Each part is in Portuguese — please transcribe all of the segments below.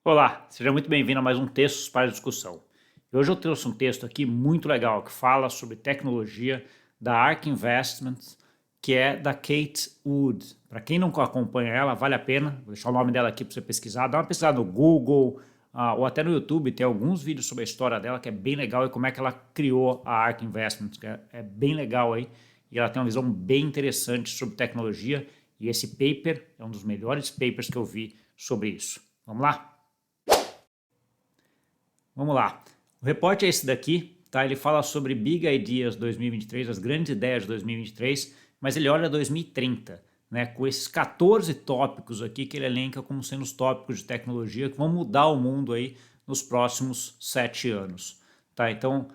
Olá, seja muito bem-vindo a mais um Textos para Discussão. E hoje eu trouxe um texto aqui muito legal que fala sobre tecnologia da ARK Investments, que é da Kate Wood. Para quem não acompanha ela, vale a pena. Vou deixar o nome dela aqui para você pesquisar. Dá uma pesquisada no Google ou até no YouTube, tem alguns vídeos sobre a história dela que é bem legal e como é que ela criou a ARK Investments, que é bem legal aí. E ela tem uma visão bem interessante sobre tecnologia e esse paper é um dos melhores papers que eu vi sobre isso. Vamos lá? Vamos lá. O reporte é esse daqui, tá? Ele fala sobre Big Ideas 2023, as grandes ideias de 2023, mas ele olha 2030, né? Com esses 14 tópicos aqui que ele elenca como sendo os tópicos de tecnologia que vão mudar o mundo aí nos próximos 7 anos, tá? Então,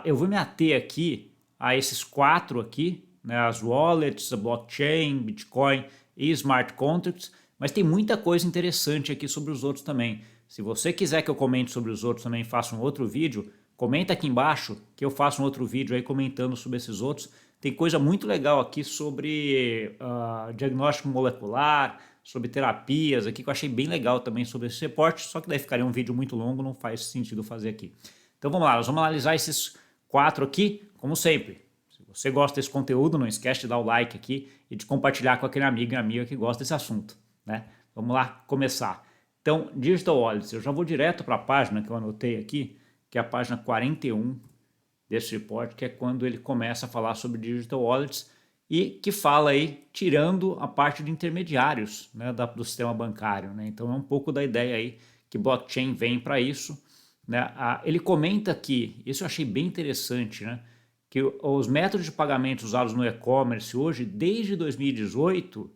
eu vou me ater aqui a esses 4 aqui, né? As wallets, a blockchain, Bitcoin e smart contracts, mas tem muita coisa interessante aqui sobre os outros também. Se você quiser que eu comente sobre os outros também e faça um outro vídeo, comenta aqui embaixo que eu faço um outro vídeo aí comentando sobre esses outros. Tem coisa muito legal aqui sobre diagnóstico molecular, sobre terapias aqui, que eu achei bem legal também sobre esse reporte, só que daí ficaria um vídeo muito longo, não faz sentido fazer aqui. Então vamos lá, nós vamos analisar esses 4 aqui, como sempre. Se você gosta desse conteúdo, não esquece de dar o like aqui e de compartilhar com aquele amigo e amiga que gosta desse assunto, né? Vamos lá começar. Então, Digital Wallets, eu já vou direto para a página que eu anotei aqui, que é a página 41 desse report, que é quando ele começa a falar sobre Digital Wallets e que fala aí, tirando a parte de intermediários, né, do sistema bancário, né? Então é um pouco da ideia aí que blockchain vem para isso, né? Ele comenta aqui, isso eu achei bem interessante, né? Que os métodos de pagamento usados no e-commerce hoje, desde 2018,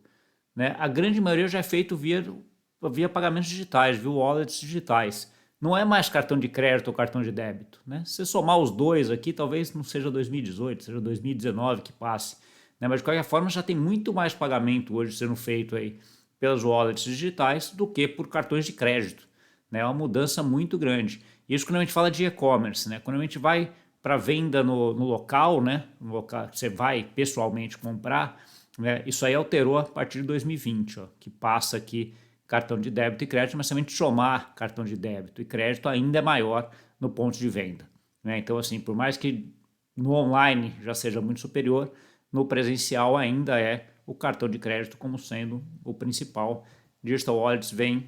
né, a grande maioria já é feito via pagamentos digitais, via wallets digitais. Não é mais cartão de crédito ou cartão de débito, né? Se você somar os dois aqui, talvez não seja 2018, seja 2019 que passe, né? Mas de qualquer forma já tem muito mais pagamento hoje sendo feito aí pelas wallets digitais do que por cartões de crédito, né? É uma mudança muito grande. Isso quando a gente fala de e-commerce, né? Quando a gente vai para venda no local, né? No local que você vai pessoalmente comprar, né? Isso aí alterou a partir de 2020, ó, que passa aqui cartão de débito e crédito, mas se a gente somar cartão de débito e crédito ainda é maior no ponto de venda, né? Então assim, por mais que no online já seja muito superior, no presencial ainda é o cartão de crédito como sendo o principal. Digital Wallets vem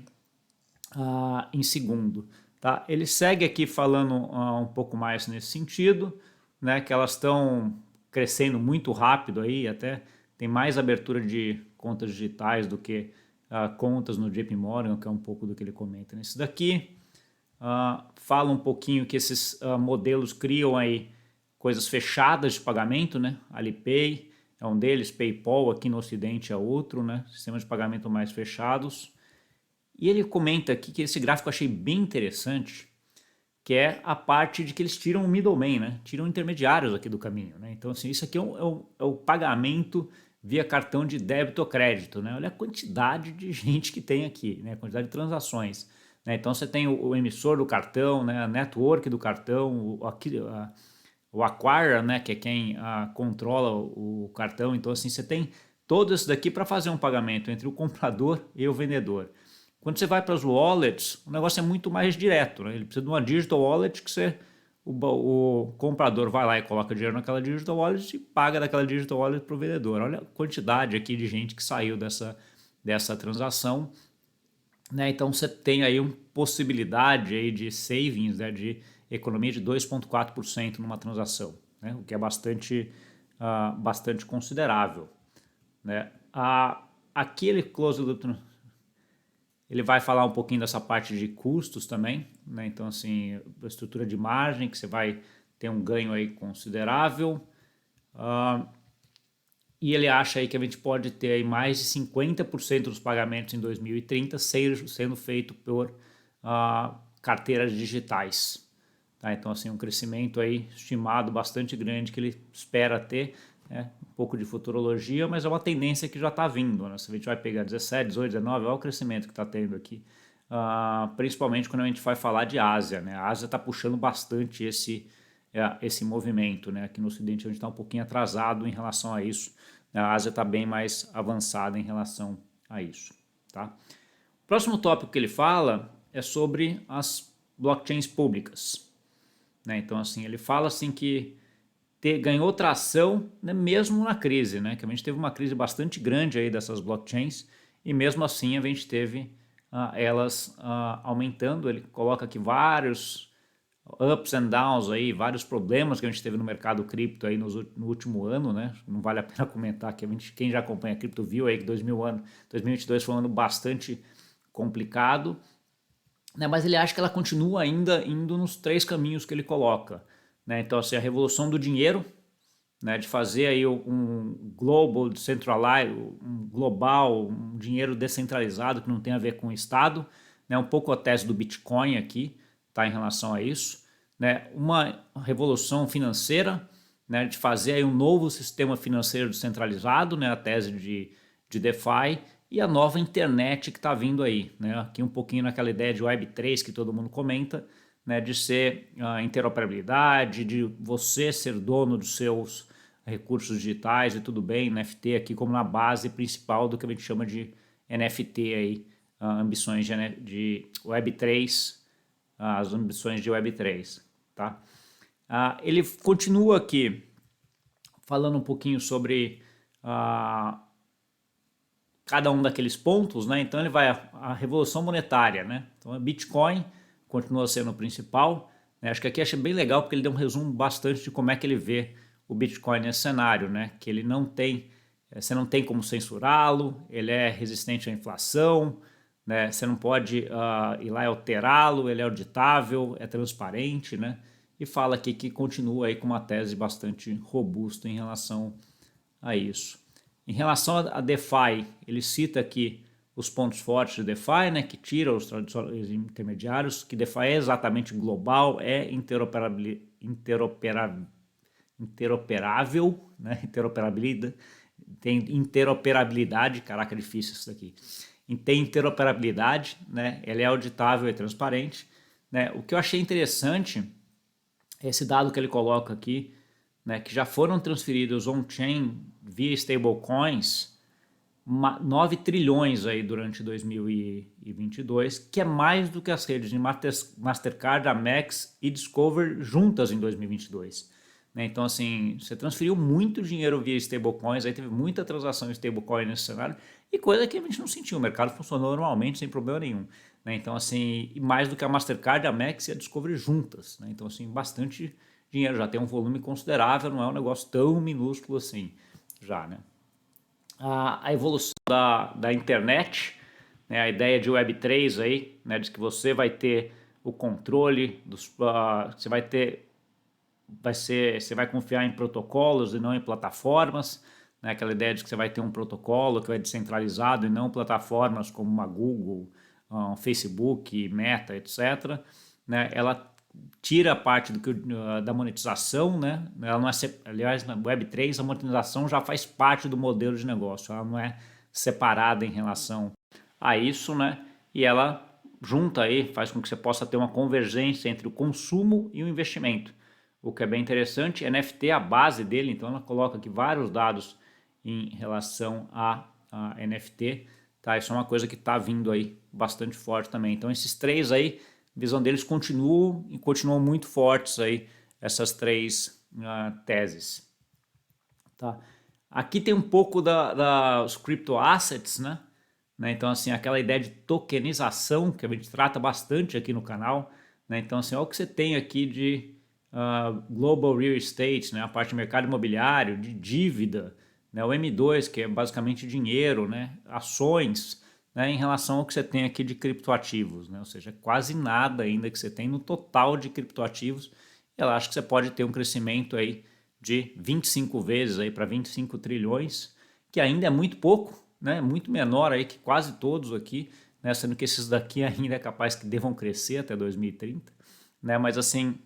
em segundo, tá? Ele segue aqui falando um pouco mais nesse sentido, né? Que elas estão crescendo muito rápido aí, até tem mais abertura de contas digitais do que contas no JP Morgan, que é um pouco do que ele comenta nesse daqui. Fala um pouquinho que esses modelos criam aí coisas fechadas de pagamento, né? Alipay é um deles, PayPal aqui no Ocidente é outro, né? Sistemas de pagamento mais fechados. E ele comenta aqui que esse gráfico eu achei bem interessante, que é a parte de que eles tiram o middleman, né? Tiram intermediários aqui do caminho, né? Então, assim, isso aqui é o pagamento via cartão de débito ou crédito, né? Olha a quantidade de gente que tem aqui, né? A quantidade de transações, né? Então, você tem o emissor do cartão, né? A network do cartão, o acquirer, né? Que é quem controla o cartão. Então, assim, você tem todo isso daqui para fazer um pagamento entre o comprador e o vendedor. Quando você vai para as wallets, o negócio é muito mais direto, né? Ele precisa de uma digital wallet que o comprador vai lá e coloca dinheiro naquela digital wallet e paga daquela digital wallet para o vendedor. Olha a quantidade aqui de gente que saiu dessa transação, né? Então você tem aí uma possibilidade aí de savings, né? De economia de 2,4% numa transação, né? O que é bastante considerável, né? Aqui ele close loop, ele vai falar um pouquinho dessa parte de custos também, né? Então, assim, a estrutura de margem, que você vai ter um ganho aí considerável. E ele acha aí que a gente pode ter aí mais de 50% dos pagamentos em 2030 sendo feito por carteiras digitais. Tá? Então, assim, um crescimento aí estimado bastante grande que ele espera ter, né? Um pouco de futurologia, mas é uma tendência que já está vindo, né? Se a gente vai pegar 17, 18, 19, olha o crescimento que está tendo aqui, principalmente quando a gente vai falar de Ásia, né? A Ásia está puxando bastante esse movimento, né? Aqui no Ocidente a gente está um pouquinho atrasado em relação a isso, a Ásia está bem mais avançada em relação a isso, tá? O próximo tópico que ele fala é sobre as blockchains públicas, né? Então, assim, ele fala assim que ganhou tração, né, mesmo na crise, né? Que a gente teve uma crise bastante grande aí dessas blockchains e mesmo assim a gente teve elas aumentando. Ele coloca aqui vários ups and downs aí, vários problemas que a gente teve no mercado cripto aí no último ano, né? Não vale a pena comentar que quem já acompanha a cripto viu aí que 2022 foi um ano bastante complicado, né? Mas ele acha que ela continua ainda indo nos três caminhos que ele coloca, né? Então, assim, a revolução do dinheiro, né, de fazer aí um global decentralized, um global, um dinheiro descentralizado que não tem a ver com o Estado, né, um pouco a tese do Bitcoin aqui, tá, em relação a isso, né, uma revolução financeira, né, de fazer aí um novo sistema financeiro descentralizado, né, a tese de DeFi, e a nova internet que está vindo aí, né, aqui um pouquinho naquela ideia de Web3 que todo mundo comenta, né, de ser a interoperabilidade, de você ser dono dos seus recursos digitais e tudo bem, NFT aqui como na base principal do que a gente chama de NFT aí, ambições de Web3, as ambições de Web3, tá? Ele continua aqui falando um pouquinho sobre cada um daqueles pontos, né? Então ele vai a revolução monetária, né? Então o Bitcoin continua sendo o principal, né? Acho que aqui achei bem legal porque ele deu um resumo bastante de como é que ele vê o Bitcoin nesse cenário, né? Que ele não tem, você não tem como censurá-lo, ele é resistente à inflação, né? Você não pode ir lá e alterá-lo, ele é auditável, é transparente, né? E fala aqui que continua aí com uma tese bastante robusta em relação a isso. Em relação a DeFi, ele cita aqui os pontos fortes de DeFi, né, que tira os tradicionais intermediários, que DeFi é exatamente global, é interoperável, né, interoperabilidade, tem interoperabilidade, caraca, difícil isso daqui. Tem interoperabilidade, né, ele é auditável e transparente, né. O que eu achei interessante é esse dado que ele coloca aqui, né, que já foram transferidos on-chain via stablecoins 9 trilhões aí durante 2022, que é mais do que as redes de Mastercard, Amex e Discover juntas em 2022. Né? Então, assim, você transferiu muito dinheiro via stablecoins, aí teve muita transação em stablecoin nesse cenário, e coisa que a gente não sentiu, o mercado funcionou normalmente, sem problema nenhum. Né? Então, assim, mais do que a Mastercard, a Amex e a Discover juntas. Né? Então, assim, bastante dinheiro, já tem um volume considerável, não é um negócio tão minúsculo assim, já, né? A evolução da internet, né, a ideia de Web3 aí, né, diz que você vai ter o controle, você vai ter, você vai confiar em protocolos e não em plataformas, né, aquela ideia de que você vai ter um protocolo que é descentralizado e não plataformas como uma Google, Facebook, Meta, etc. Né, ela tira a parte da monetização, né? Ela não é, aliás, na Web3 a monetização já faz parte do modelo de negócio, ela não é separada em relação a isso, né? E ela junta aí, faz com que você possa ter uma convergência entre o consumo e o investimento, o que é bem interessante. NFT é a base dele, então ela coloca aqui vários dados em relação a NFT, tá? Isso é uma coisa que está vindo aí bastante forte também. Então esses três aí, a visão deles continuam muito fortes aí, essas três teses. Tá? Aqui tem um pouco dos crypto assets, né? Então, assim, aquela ideia de tokenização que a gente trata bastante aqui no canal, né? Então, assim, olha o que você tem aqui de global real estate, né? A parte de mercado imobiliário, de dívida, né? O M2, que é basicamente dinheiro, né? Ações, né? Em relação ao que você tem aqui de criptoativos, né? Ou seja, quase nada ainda que você tem no total de criptoativos. Eu acho que você pode ter um crescimento aí de 25 vezes aí para 25 trilhões, que ainda é muito pouco, né? Muito menor aí que quase todos aqui, né? Sendo que esses daqui ainda é capaz que devam crescer até 2030, né? Mas assim,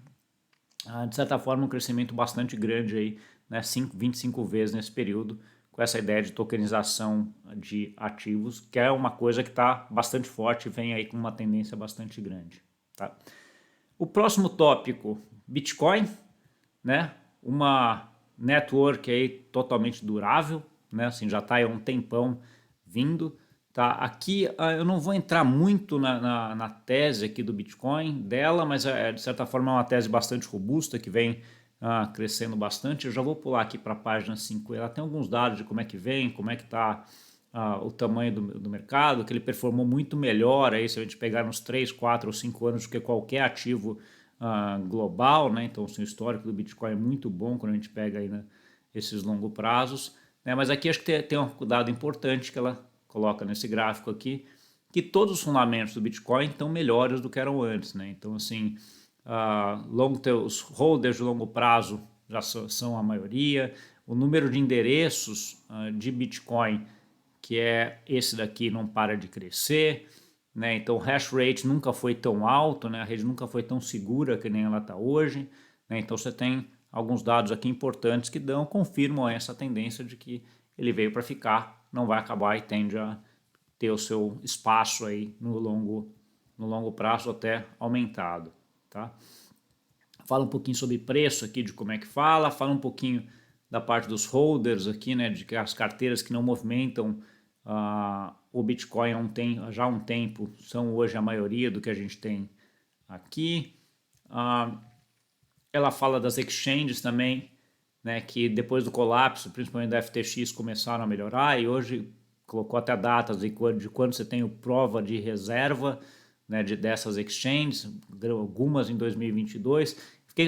de certa forma um crescimento bastante grande aí, né? 25 vezes nesse período, com essa ideia de tokenização de ativos, que é uma coisa que está bastante forte e vem aí com uma tendência bastante grande, tá? O próximo tópico, Bitcoin, né? Uma network aí totalmente durável, né? Assim, já está aí há um tempão vindo, Tá, aqui eu não vou entrar muito na tese aqui do Bitcoin dela, mas de certa forma é uma tese bastante robusta que vem crescendo bastante. Eu já vou pular aqui para a página 5. Ela tem alguns dados de como é que vem, como é que está o tamanho do mercado, que ele performou muito melhor aí, se a gente pegar nos 3, 4 ou 5 anos do que qualquer ativo global, né? Então assim, o histórico do Bitcoin é muito bom quando a gente pega aí, né, esses longos prazos. Né? Mas aqui acho que tem um dado importante que ela coloca nesse gráfico aqui, que todos os fundamentos do Bitcoin estão melhores do que eram antes, né? Então, assim, os holders de longo prazo já são a maioria, o número de endereços de Bitcoin, que é esse daqui, não para de crescer, né? Então, o hash rate nunca foi tão alto, né? A rede nunca foi tão segura que nem ela está hoje, né? Então, você tem alguns dados aqui importantes que confirmam essa tendência de que ele veio para ficar, não vai acabar e tende a ter o seu espaço aí no longo prazo até aumentado, tá? Fala um pouquinho sobre preço aqui, de como é que fala um pouquinho da parte dos holders aqui, né, de que as carteiras que não movimentam o Bitcoin já há um tempo são hoje a maioria do que a gente tem aqui. Ela fala das exchanges também, né, que depois do colapso, principalmente da FTX, começaram a melhorar e hoje colocou até datas de quando você tem prova de reserva, né, dessas exchanges, algumas em 2022.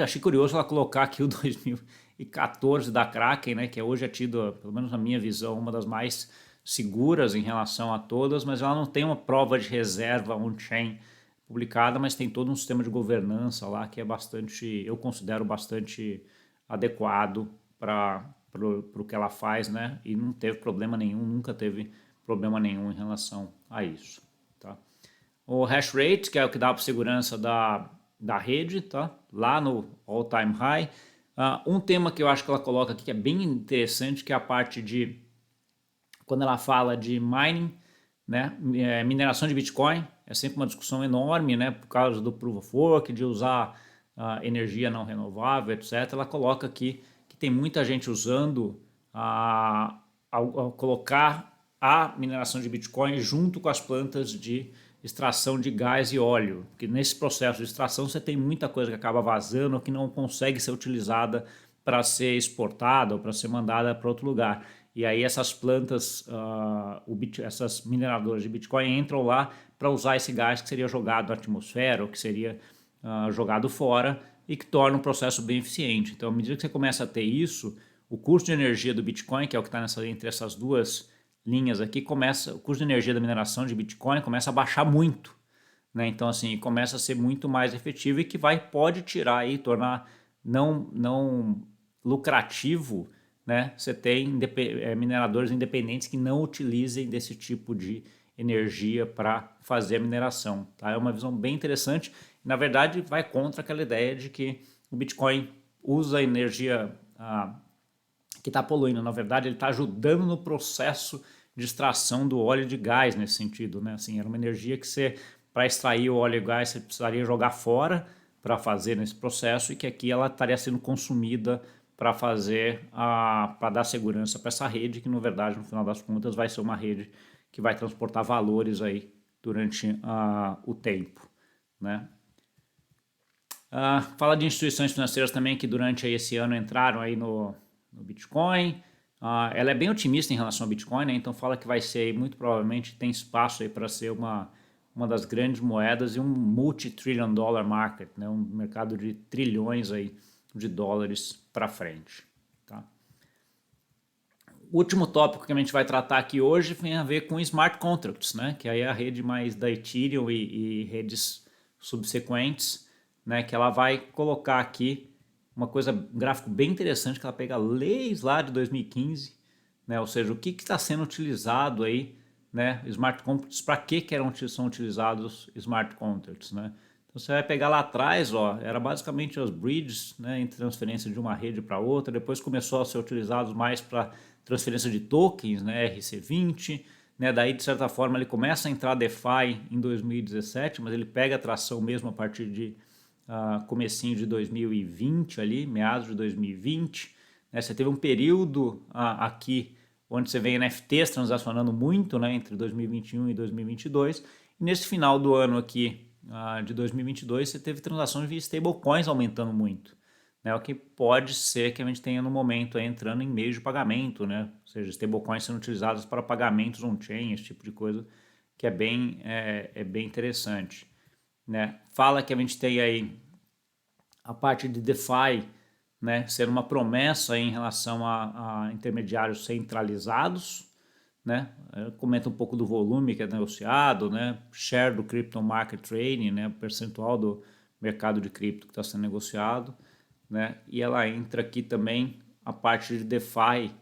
Achei curioso ela colocar aqui o 2014 da Kraken, né, que hoje é tido, pelo menos na minha visão, uma das mais seguras em relação a todas, mas ela não tem uma prova de reserva on-chain publicada, mas tem todo um sistema de governança lá que é bastante, eu considero bastante adequado para o que ela faz, né? E não teve problema nenhum, nunca teve problema nenhum em relação a isso, tá? O hash rate, que é o que dá para segurança da rede, tá? Lá no all-time high. Um tema que eu acho que ela coloca aqui que é bem interessante, que é a parte de quando ela fala de mining, né, mineração de Bitcoin, é sempre uma discussão enorme, né, por causa do Proof of Work, de usar energia não renovável, etc. Ela coloca aqui que tem muita gente usando ao colocar a mineração de Bitcoin junto com as plantas de extração de gás e óleo, porque nesse processo de extração você tem muita coisa que acaba vazando ou que não consegue ser utilizada para ser exportada ou para ser mandada para outro lugar. E aí essas plantas, essas mineradoras de Bitcoin entram lá para usar esse gás que seria jogado na atmosfera ou que seria jogado fora e que torna o processo bem eficiente. Então, à medida que você começa a ter isso, o custo de energia do Bitcoin, que é o que está entre essas duas linhas aqui, o custo de energia da mineração de Bitcoin começa a baixar muito. Né? Então, assim, começa a ser muito mais efetivo e que pode tirar e tornar não lucrativo, né? Você tem mineradores independentes que não utilizem desse tipo de energia para fazer a mineração. Tá? É uma visão bem interessante. Na verdade, vai contra aquela ideia de que o Bitcoin usa energia que está poluindo. Na verdade, ele está ajudando no processo de extração do óleo e de gás nesse sentido. Né? Assim, era uma energia que para extrair o óleo e gás, você precisaria jogar fora para fazer nesse processo e que aqui ela estaria sendo consumida para para dar segurança para essa rede, que na verdade, no final das contas, vai ser uma rede que vai transportar valores aí durante o tempo, né? Fala de instituições financeiras também que durante esse ano entraram aí no Bitcoin. Ela é bem otimista em relação ao Bitcoin, né? Então fala que vai ser, muito provavelmente tem espaço aí para ser uma das grandes moedas e um multi-trillion dollar market, né? Um mercado de trilhões aí de dólares para frente. Tá? O último tópico que a gente vai tratar aqui hoje tem a ver com smart contracts, né? Que aí é a rede mais da Ethereum e redes subsequentes, né? Que ela vai colocar aqui um gráfico bem interessante que ela pega leis lá de 2015, né? Ou seja, o que está sendo utilizado aí, né? Smart contracts, para que são utilizados smart contracts, né? Você vai pegar lá atrás, ó, era basicamente as bridges, né, em transferência de uma rede para outra. Depois começou a ser utilizados mais para transferência de tokens, né, RC20. Né, daí, de certa forma, ele começa a entrar DeFi em 2017, mas ele pega a tração mesmo a partir de comecinho de 2020, ali, meados de 2020. Né, você teve um período aqui onde você vê NFTs transacionando muito, né, entre 2021 e 2022, e nesse final do ano aqui de 2022 você teve transações via stablecoins aumentando muito, né, o que pode ser que a gente tenha no momento aí entrando em meios de pagamento, né, ou seja, stablecoins sendo utilizadas para pagamentos on-chain, esse tipo de coisa, que é bem interessante, né. Fala que a gente tem aí a parte de DeFi, né, ser uma promessa em relação a intermediários centralizados, né, comenta um pouco do volume que é negociado, né, share do crypto market trading, né, percentual do mercado de cripto que está sendo negociado, né, e ela entra aqui também a parte de DeFi,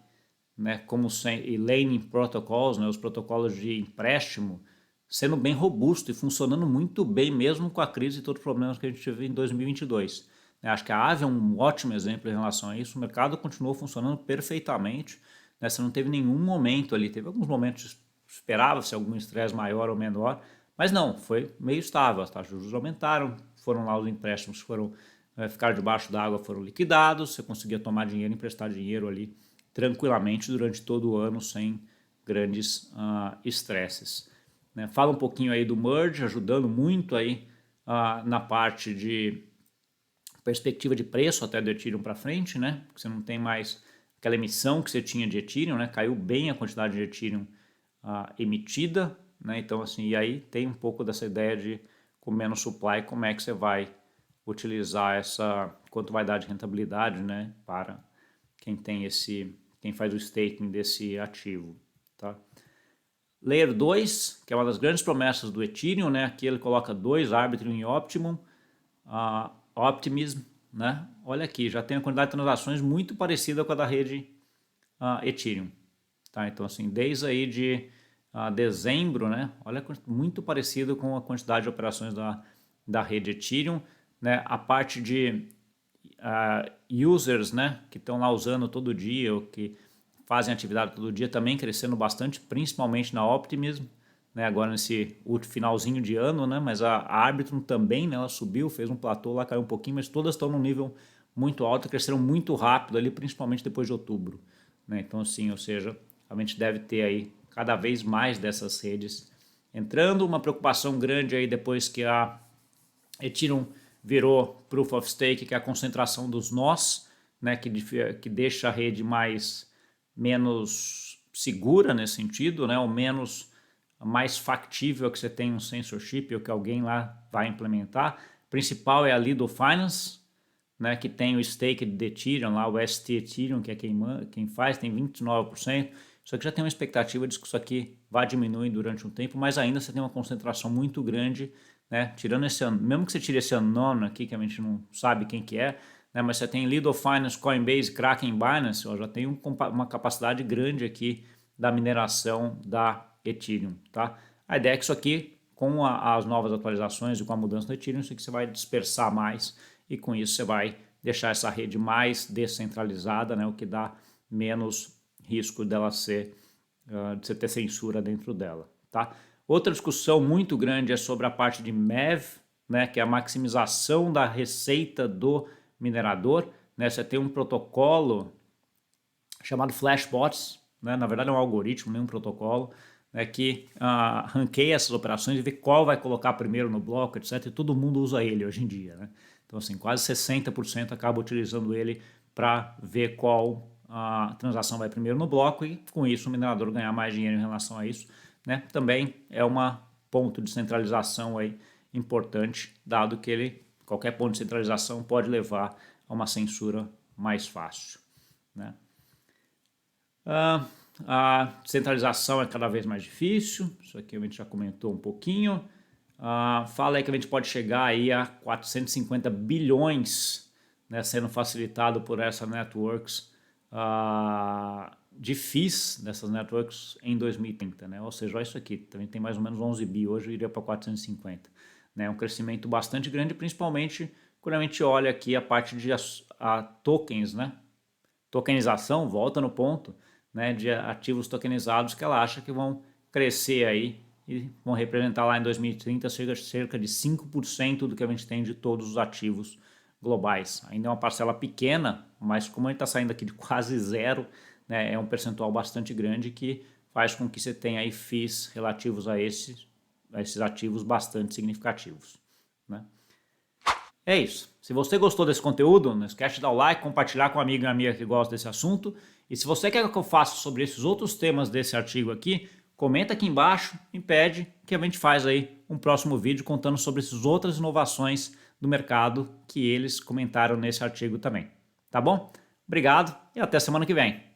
né, como e Lightning Protocols, né, os protocolos de empréstimo, sendo bem robusto e funcionando muito bem mesmo com a crise e todos os problemas que a gente teve em 2022. Acho que a Aave é um ótimo exemplo em relação a isso. O mercado continuou funcionando perfeitamente, né? Você não teve nenhum momento ali. Teve alguns momentos, esperava-se algum estresse maior ou menor, mas não, foi meio estável. As taxas de juros aumentaram, foram lá os empréstimos que ficaram debaixo d'água, foram liquidados, você conseguia tomar dinheiro, emprestar dinheiro ali tranquilamente durante todo o ano sem grandes estresses. Né? Fala um pouquinho aí do merge, ajudando muito aí na parte de perspectiva de preço até do Ethereum para frente, né? Porque você não tem mais aquela emissão que você tinha de Ethereum, né? Caiu bem a quantidade de Ethereum emitida, né? Então, assim, e aí tem um pouco dessa ideia de com menos supply, como é que você vai utilizar quanto vai dar de rentabilidade, né? Para quem tem quem faz o staking desse ativo, tá? Layer 2, que é uma das grandes promessas do Ethereum, né? Aqui ele coloca 2 Arbitrum e Optimum, Optimism, né? Olha aqui, já tem a quantidade de transações muito parecida com a da rede Ethereum, tá? Então assim, desde aí de dezembro, né? Olha, muito parecido com a quantidade de operações da rede Ethereum, né? A parte de users, né? Que estão lá usando todo dia ou que fazem atividade todo dia também crescendo bastante, principalmente na Optimism, né, agora nesse último finalzinho de ano, né, mas a Arbitrum também, né, ela subiu, fez um platô lá, caiu um pouquinho, mas todas estão num nível muito alto, cresceram muito rápido ali, principalmente depois de outubro, né, então assim, ou seja, a gente deve ter aí cada vez mais dessas redes entrando, uma preocupação grande aí depois que a Ethereum virou Proof of Stake, que é a concentração dos nós, né, que deixa a rede menos segura nesse sentido, né, ou mais factível que você tenha um censorship ou que alguém lá vai implementar. O principal é a Lido Finance, né, que tem o stake de Ethereum, lá, o ST Ethereum, que é quem faz, tem 29%. Isso aqui já tem uma expectativa de que isso aqui vai diminuir durante um tempo, mas ainda você tem uma concentração muito grande, né, tirando esse ano, mesmo que você tire esse unknown aqui, que a gente não sabe quem que é, né, mas você tem Lido Finance, Coinbase, Kraken, Binance, ó, já tem uma capacidade grande aqui da mineração da Ethereum, tá? A ideia é que isso aqui, com as novas atualizações e com a mudança do Ethereum, isso aqui você vai dispersar mais e com isso você vai deixar essa rede mais descentralizada, né, o que dá menos risco dela de você ter censura dentro dela, tá? Outra discussão muito grande é sobre a parte de MEV, né, que é a maximização da receita do minerador, né? Você tem um protocolo chamado Flashbots, né? Na verdade é um algoritmo, nem um protocolo, né, que ranqueia essas operações e vê qual vai colocar primeiro no bloco, etc. E todo mundo usa ele hoje em dia, né? Então, assim, quase 60% acaba utilizando ele para ver qual transação vai primeiro no bloco e, com isso, o minerador ganhar mais dinheiro em relação a isso, né? Também é um ponto de centralização aí importante, dado que qualquer ponto de centralização pode levar a uma censura mais fácil, né? A centralização é cada vez mais difícil, isso aqui a gente já comentou um pouquinho. Fala aí que a gente pode chegar aí a 450 bilhões, né, sendo facilitado por essa networks de FIIs dessas networks em 2030, né? Ou seja, olha isso aqui, também tem mais ou menos 11 bi, hoje iria para 450, né? Um crescimento bastante grande, principalmente quando a gente olha aqui a parte de tokens, né? Tokenização, volta no ponto, né, de ativos tokenizados que ela acha que vão crescer aí e vão representar lá em 2030 cerca de 5% do que a gente tem de todos os ativos globais. Ainda é uma parcela pequena, mas como a gente está saindo aqui de quase zero, né, é um percentual bastante grande que faz com que você tenha aí FIIs relativos a esses ativos bastante significativos, né? É isso. Se você gostou desse conteúdo, não esquece de dar o like, compartilhar com um amigo e amiga que gosta desse assunto. E se você quer que eu faça sobre esses outros temas desse artigo aqui, comenta aqui embaixo e pede que a gente faz aí um próximo vídeo contando sobre essas outras inovações do mercado que eles comentaram nesse artigo também. Tá bom? Obrigado e até semana que vem.